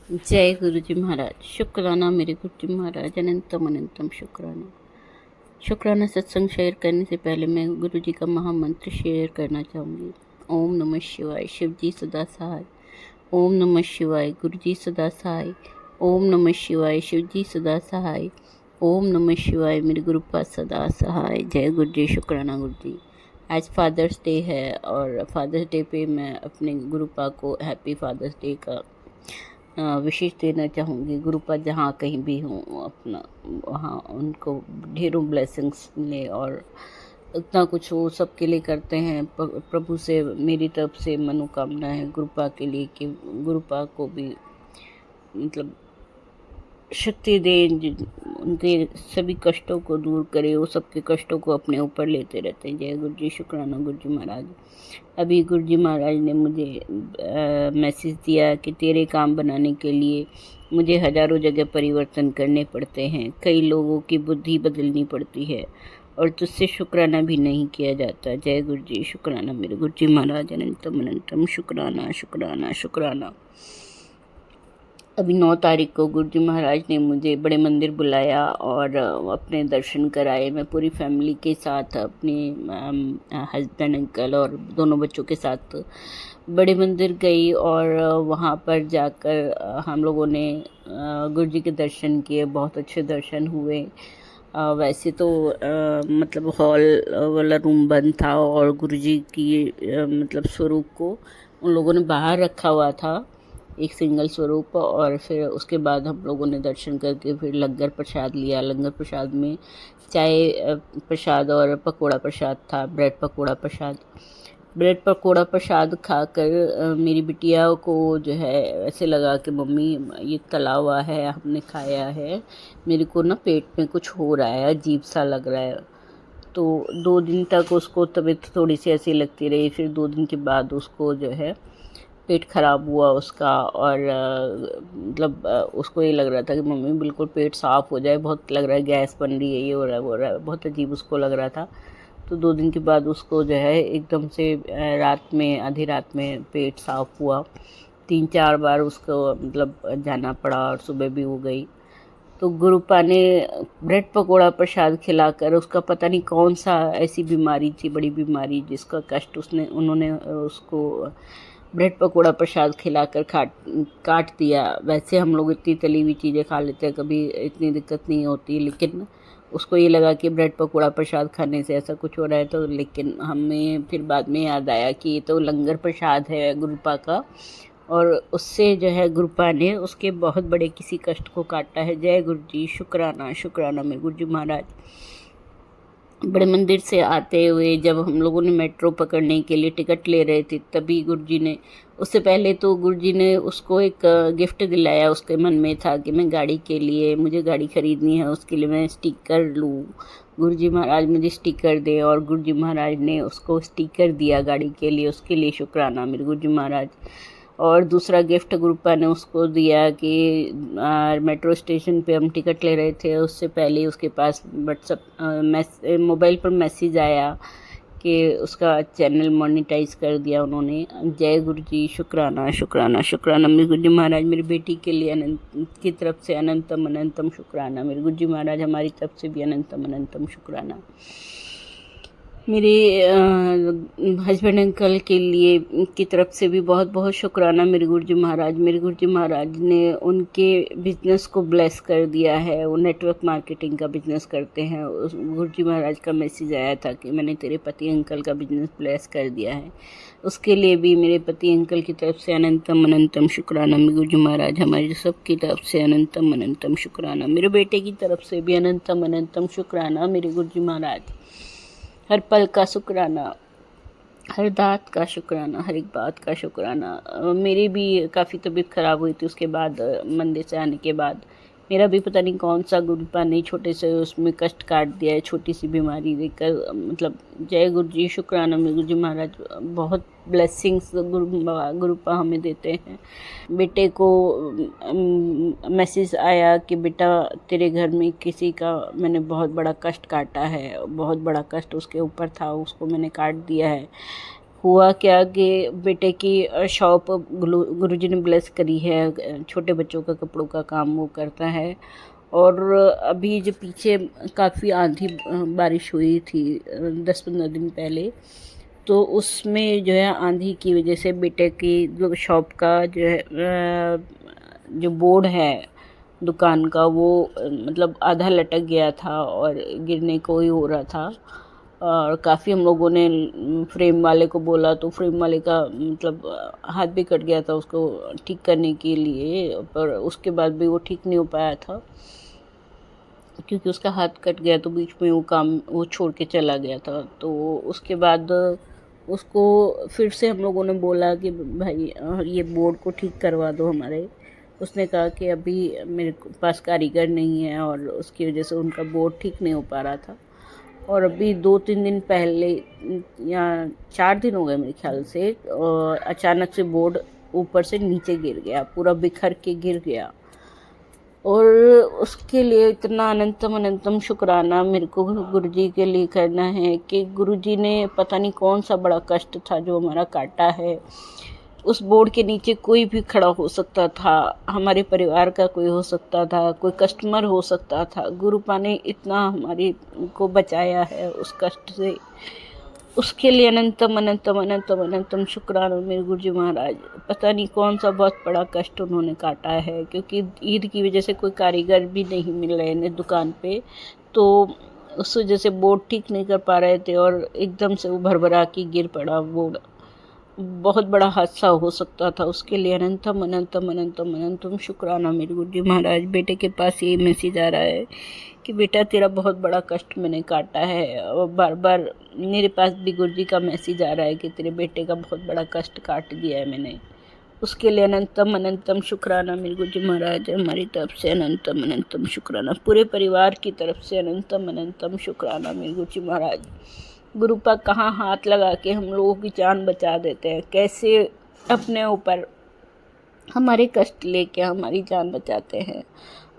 जय गुरु जी महाराज। शुक्राना मेरे गुरु जी महाराज, अनंतम अनंतम शुक्राना। शुक्राना सत्संग शेयर करने से पहले मैं गुरु जी का महामंत्र शेयर करना चाहूँगी। ओम नमः शिवाय, शिव जी सदा सहाय। ओम नमः शिवाय, गुरु जी सदा सहाय। ओम नमः शिवाय, शिव जी सदा सहाय। ओम नमः शिवाय, मेरे गुरु पास सदा सहाय। जय गुरु जी। शुक्राना गुरु जी। आज फादर्स डे है और फादर्स डे पे मैं अपने गुरुपा को हैप्पी फादर्स डे का विशेष देना चाहूँगी। गुरुपा जहाँ कहीं भी हों, अपना वहाँ उनको ढेरों ब्लेसिंग्स मिले और इतना कुछ वो सबके लिए करते हैं। प्रभु से मेरी तरफ से मनोकामना है गुरुपा के लिए कि गुरुपा को भी मतलब शक्ति दे, उनके सभी कष्टों को दूर करे। वो सबके कष्टों को अपने ऊपर लेते रहते हैं। जय गुरु जी। शुक्राना गुरु जी महाराज। अभी गुरु जी महाराज ने मुझे मैसेज दिया कि तेरे काम बनाने के लिए मुझे हजारों जगह परिवर्तन करने पड़ते हैं, कई लोगों की बुद्धि बदलनी पड़ती है और तुझसे शुक्राना भी नहीं किया जाता। जय गुरु जी। शुक्राना मेरे गुरु जी महाराज, अनंतम अनंतम शुक्राना शुक्राना शुक्राना। अभी 9 तारीख को गुरु जी महाराज ने मुझे बड़े मंदिर बुलाया और अपने दर्शन कराए। मैं पूरी फैमिली के साथ अपने हस्बैंड, अंकल और दोनों बच्चों के साथ बड़े मंदिर गई और वहाँ पर जाकर हम लोगों ने गुरु जी के दर्शन किए। बहुत अच्छे दर्शन हुए। वैसे तो मतलब हॉल वाला रूम बंद था और गुरु जी की मतलब स्वरूप को उन लोगों ने बाहर रखा हुआ था, एक सिंगल स्वरूप। और फिर उसके बाद हम लोगों ने दर्शन करके फिर लंगर प्रसाद लिया। लंगर प्रसाद में चाय प्रसाद और पकोड़ा प्रसाद था, ब्रेड पकोड़ा प्रसाद। ब्रेड पकोड़ा प्रसाद खाकर मेरी बिटिया को जो है ऐसे लगा कि मम्मी ये तला हुआ है, हमने खाया है, मेरे को ना पेट में कुछ हो रहा है, अजीब सा लग रहा है। तो 2 दिन तक उसको तबीयत थोड़ी सी ऐसी लगती रही। फिर 2 दिन के बाद उसको जो है पेट खराब हुआ उसका और मतलब उसको ये लग रहा था कि मम्मी बिल्कुल पेट साफ़ हो जाए, बहुत लग रहा है गैस बन रही है, ये हो रहा है वो हो रहा है, बहुत अजीब उसको लग रहा था। तो 2 दिन के बाद उसको जो है एकदम से रात में, आधी रात में पेट साफ़ हुआ। 3-4 बार उसको मतलब जाना पड़ा और सुबह भी हो गई। तो गुरुपा ने ब्रेड पकोड़ा प्रसाद खिलाकर, उसका पता नहीं कौन सा ऐसी बीमारी थी, बड़ी बीमारी जिसका कष्ट उन्होंने उसको ब्रेड पकोड़ा प्रसाद खिलाकर काट दिया। वैसे हम लोग इतनी तली हुई चीज़ें खा लेते हैं, कभी इतनी दिक्कत नहीं होती, लेकिन उसको ये लगा कि ब्रेड पकोड़ा प्रसाद खाने से ऐसा कुछ हो रहा है। तो लेकिन हमें फिर बाद में याद आया कि ये तो लंगर प्रसाद है गुरुपा का और उससे जो है गुरुपा ने उसके बहुत बड़े किसी कष्ट को काटा है। जय गुरु जी। शुक्राना शुक्राना मेरे गुरु जी महाराज। बड़े मंदिर से आते हुए जब हम लोगों ने मेट्रो पकड़ने के लिए टिकट ले रहे थे, तभी गुरुजी ने, उससे पहले तो गुरुजी ने उसको एक गिफ्ट दिलाया। उसके मन में था कि मैं गाड़ी के लिए, मुझे गाड़ी खरीदनी है, उसके लिए मैं स्टिकर लूँ, गुरुजी महाराज मुझे स्टिकर दे। और गुरुजी महाराज ने उसको स्टिकर दिया गाड़ी के लिए। उसके लिए शुक्राना मेरे गुरुजी महाराज। और दूसरा गिफ्ट गुरुपा ने उसको दिया कि मेट्रो स्टेशन पे हम टिकट ले रहे थे, उससे पहले उसके पास व्हाट्सएप मोबाइल पर मैसेज आया कि उसका चैनल मोनेटाइज कर दिया उन्होंने। जय गुरु जी। शुक्राना शुक्राना शुक्राना मेरे गुरु जी महाराज। मेरी बेटी के लिए अनंत की तरफ से अनंतम अनंतम शुक्राना। मेरे गुरु जी महाराज हमारी तरफ से भी अनंतम अनंतम शुक्राना। मेरे हस्बैंड अंकल के लिए की तरफ से भी बहुत बहुत शुक्राना मेरे गुरु जी महाराज। मेरे गुरु जी महाराज ने उनके बिजनेस को ब्लेस कर दिया है। वो नेटवर्क मार्केटिंग का बिजनेस करते हैं। उस गुरु जी महाराज का मैसेज आया था कि मैंने तेरे पति अंकल का बिजनेस ब्लेस कर दिया है। उसके लिए भी मेरे पति अंकल की तरफ से अनंतम अनंतम शुक्राना। मेरे गुरु जी महाराज हमारी सबकी तरफ से अनंतम अनंतम शुक्राना। मेरे बेटे की तरफ से भी अनंतम अनंतम शुक्राना मेरे गुरु जी महाराज। हर पल का शुक्राना, हर बात का शुक्राना, हर एक बात का शुक्राना। मेरी भी काफ़ी तबीयत ख़राब हुई थी उसके बाद, मंदिर से आने के बाद। मेरा भी पता नहीं कौन सा गुरुपा ने छोटे से उसमें कष्ट काट दिया है, छोटी सी बीमारी देकर। मतलब जय गुरु जी। शुक्राना मेरे गुरु जी महाराज। बहुत ब्लेसिंग्स गुरुपा हमें देते हैं। बेटे को मैसेज आया कि बेटा तेरे घर में किसी का मैंने बहुत बड़ा कष्ट काटा है, बहुत बड़ा कष्ट उसके ऊपर था, उसको मैंने काट दिया है। हुआ क्या कि बेटे की शॉप गुरुजी ने ब्लेस करी है, छोटे बच्चों का कपड़ों का काम वो करता है। और अभी जो पीछे काफ़ी आंधी बारिश हुई थी 10-15 दिन पहले, तो उसमें जो है आंधी की वजह से बेटे की जो शॉप का जो है जो बोर्ड है दुकान का, वो मतलब आधा लटक गया था और गिरने को ही हो रहा था। और काफ़ी हम लोगों ने फ्रेम वाले को बोला, तो फ्रेम वाले का मतलब हाथ भी कट गया था उसको ठीक करने के लिए, पर उसके बाद भी वो ठीक नहीं हो पाया था क्योंकि उसका हाथ कट गया, तो बीच में वो काम वो छोड़ के चला गया था। तो उसके बाद उसको फिर से हम लोगों ने बोला कि भाई ये बोर्ड को ठीक करवा दो हमारे। उसने कहा कि अभी मेरे पास कारीगर नहीं है और उसकी वजह से उनका बोर्ड ठीक नहीं हो पा रहा था। और अभी 2-3 दिन पहले या 4 दिन हो गए मेरे ख्याल से, अचानक से बोर्ड ऊपर से नीचे गिर गया, पूरा बिखर के गिर गया। और उसके लिए इतना अनंतम अनंतम शुक्राना मेरे को गुरुजी के लिए करना है कि गुरुजी ने पता नहीं कौन सा बड़ा कष्ट था जो हमारा काटा है। उस बोर्ड के नीचे कोई भी खड़ा हो सकता था, हमारे परिवार का कोई हो सकता था, कोई कस्टमर हो सकता था। गुरुपा ने इतना हमारी को बचाया है उस कष्ट से, उसके लिए अनंतम अनंतम अनंतम अनंतम शुक्राना मेरे गुरुजी महाराज। पता नहीं कौन सा बहुत बड़ा कष्ट उन्होंने काटा है, क्योंकि ईद की वजह से कोई कारीगर भी नहीं मिल रहे हैं दुकान पे, तो उस वजह से बोर्ड ठीक नहीं कर पा रहे थे और एकदम से वो भरभरा के गिर पड़ा बोर्ड। बहुत बड़ा हादसा हो सकता था, उसके लिए अनंतम अनंतम अनंतम अनंतम शुक्राना मेरे गुरुजी महाराज। बेटे के पास ये मैसेज आ रहा है कि बेटा तेरा बहुत बड़ा कष्ट मैंने काटा है, और बार बार मेरे पास भी गुरुजी का मैसेज आ रहा है कि तेरे बेटे का बहुत बड़ा कष्ट काट दिया है मैंने। उसके लिए अनंतम अनंतम शुक्राना मेरे गुरुजी महाराज। हमारी तरफ से अनंतम अनंतम शुक्राना, पूरे परिवार की तरफ से अनंतम अनंतम शुक्राना मेरे गुरुजी महाराज। गुरुपा कहाँ हाथ लगा के हम लोगों की जान बचा देते हैं, कैसे अपने ऊपर हमारे कष्ट लेके हमारी जान बचाते हैं।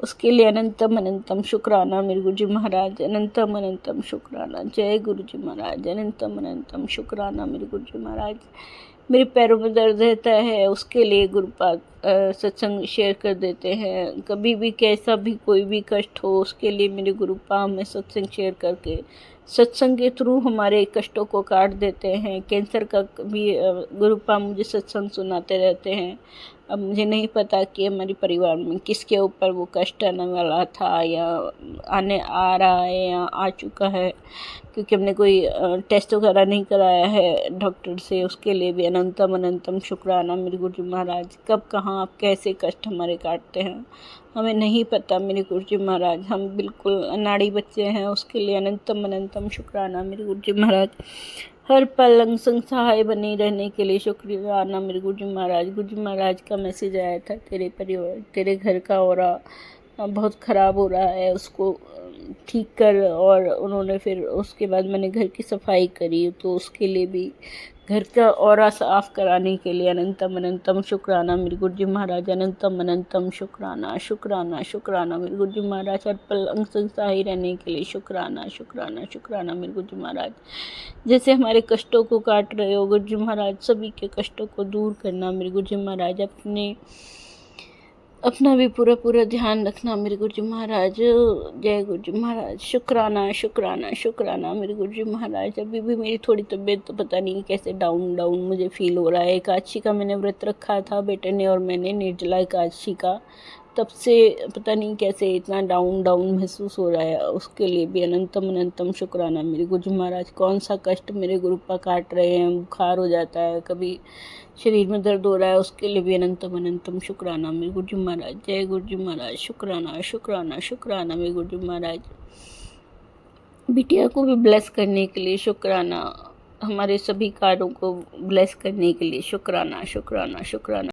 उसके लिए अनंतम अनंतम शुक्राना मेरे गुरुजी महाराज। अनंतम अनंतम शुक्राना। जय गुरुजी महाराज। अनंतम अनंतम शुक्राना मेरे गुरुजी महाराज। मेरे पैरों में दर्द रहता है, उसके लिए गुरुपा सत्संग शेयर कर देते हैं। कभी भी कैसा भी कोई भी कष्ट हो, उसके लिए मेरे गुरुपा हमें सत्संग शेयर करके सत्संग के थ्रू हमारे कष्टों को काट देते हैं। कैंसर का भी गुरुपा मुझे सत्संग सुनाते रहते हैं। अब मुझे नहीं पता कि हमारे परिवार में किसके ऊपर वो कष्ट आने वाला था या आने आ रहा है या आ चुका है, क्योंकि हमने कोई टेस्ट वगैरह नहीं कराया है डॉक्टर से। उसके लिए भी अनंतम अनंतम शुक्राना मेरे गुरुजी महाराज। कब कहाँ आप कैसे कष्ट हमारे काटते हैं हमें नहीं पता मेरे गुरुजी महाराज, हम बिल्कुल अनाड़ी बच्चे हैं। उसके लिए अनंतम अनंतम शुक्राना मेरे गुरुजी महाराज। हर पल अंग संग सहाय बने रहने के लिए शुक्राना मेरे गुरुजी महाराज। गुरुजी महाराज का मैसेज आया था, तेरे परिवार तेरे घर का औरा बहुत ख़राब हो रहा है, उसको ठीक कर। और उन्होंने फिर उसके बाद मैंने घर की सफाई करी, तो उसके लिए भी घर का औरा साफ कराने के लिए अनंतम अनंतम शुक्राना मेरे गुरुजी महाराज। अनंतम अनंतम शुक्राना शुक्राना शुक्राना मेरे गुरुजी महाराज। हर पल अंग संग सहाय रहने के लिए शुक्राना शुक्राना शुक्राना मेरे गुरुजी महाराज। जैसे हमारे कष्टों को काट रहे हो गुरुजी महाराज, सभी के कष्टों को दूर करना मेरे गुरुजी महाराज। अपना भी पूरा पूरा ध्यान रखना मेरे गुरुजी महाराज। जय गुरुजी महाराज। शुक्राना शुक्राना शुक्राना मेरे गुरुजी महाराज। अभी भी मेरी थोड़ी तबीयत तो पता नहीं कैसे डाउन डाउन मुझे फील हो रहा है। एकादशी का मैंने व्रत रखा था बेटे ने और मैंने, निर्जला एकादशी का, तब से पता नहीं कैसे इतना डाउन डाउन महसूस हो रहा है। उसके लिए भी अनंतम अनंतम शुक्राना मेरे गुरुजी महाराज। कौन सा कष्ट मेरे गुरुपा काट रहे हैं, बुखार हो जाता है, कभी शरीर में दर्द हो रहा है, उसके लिए भी अनंतम अनंतम शुक्राना मेरे गुरुजी महाराज। जय गुरुजी महाराज। शुक्राना शुक्राना शुक्राना मेरे गुरुजी महाराज। बिटिया को भी ब्लेस करने के लिए शुक्राना, हमारे सभी कार्यों को ब्लेस करने के लिए शुक्राना शुक्राना शुक्राना।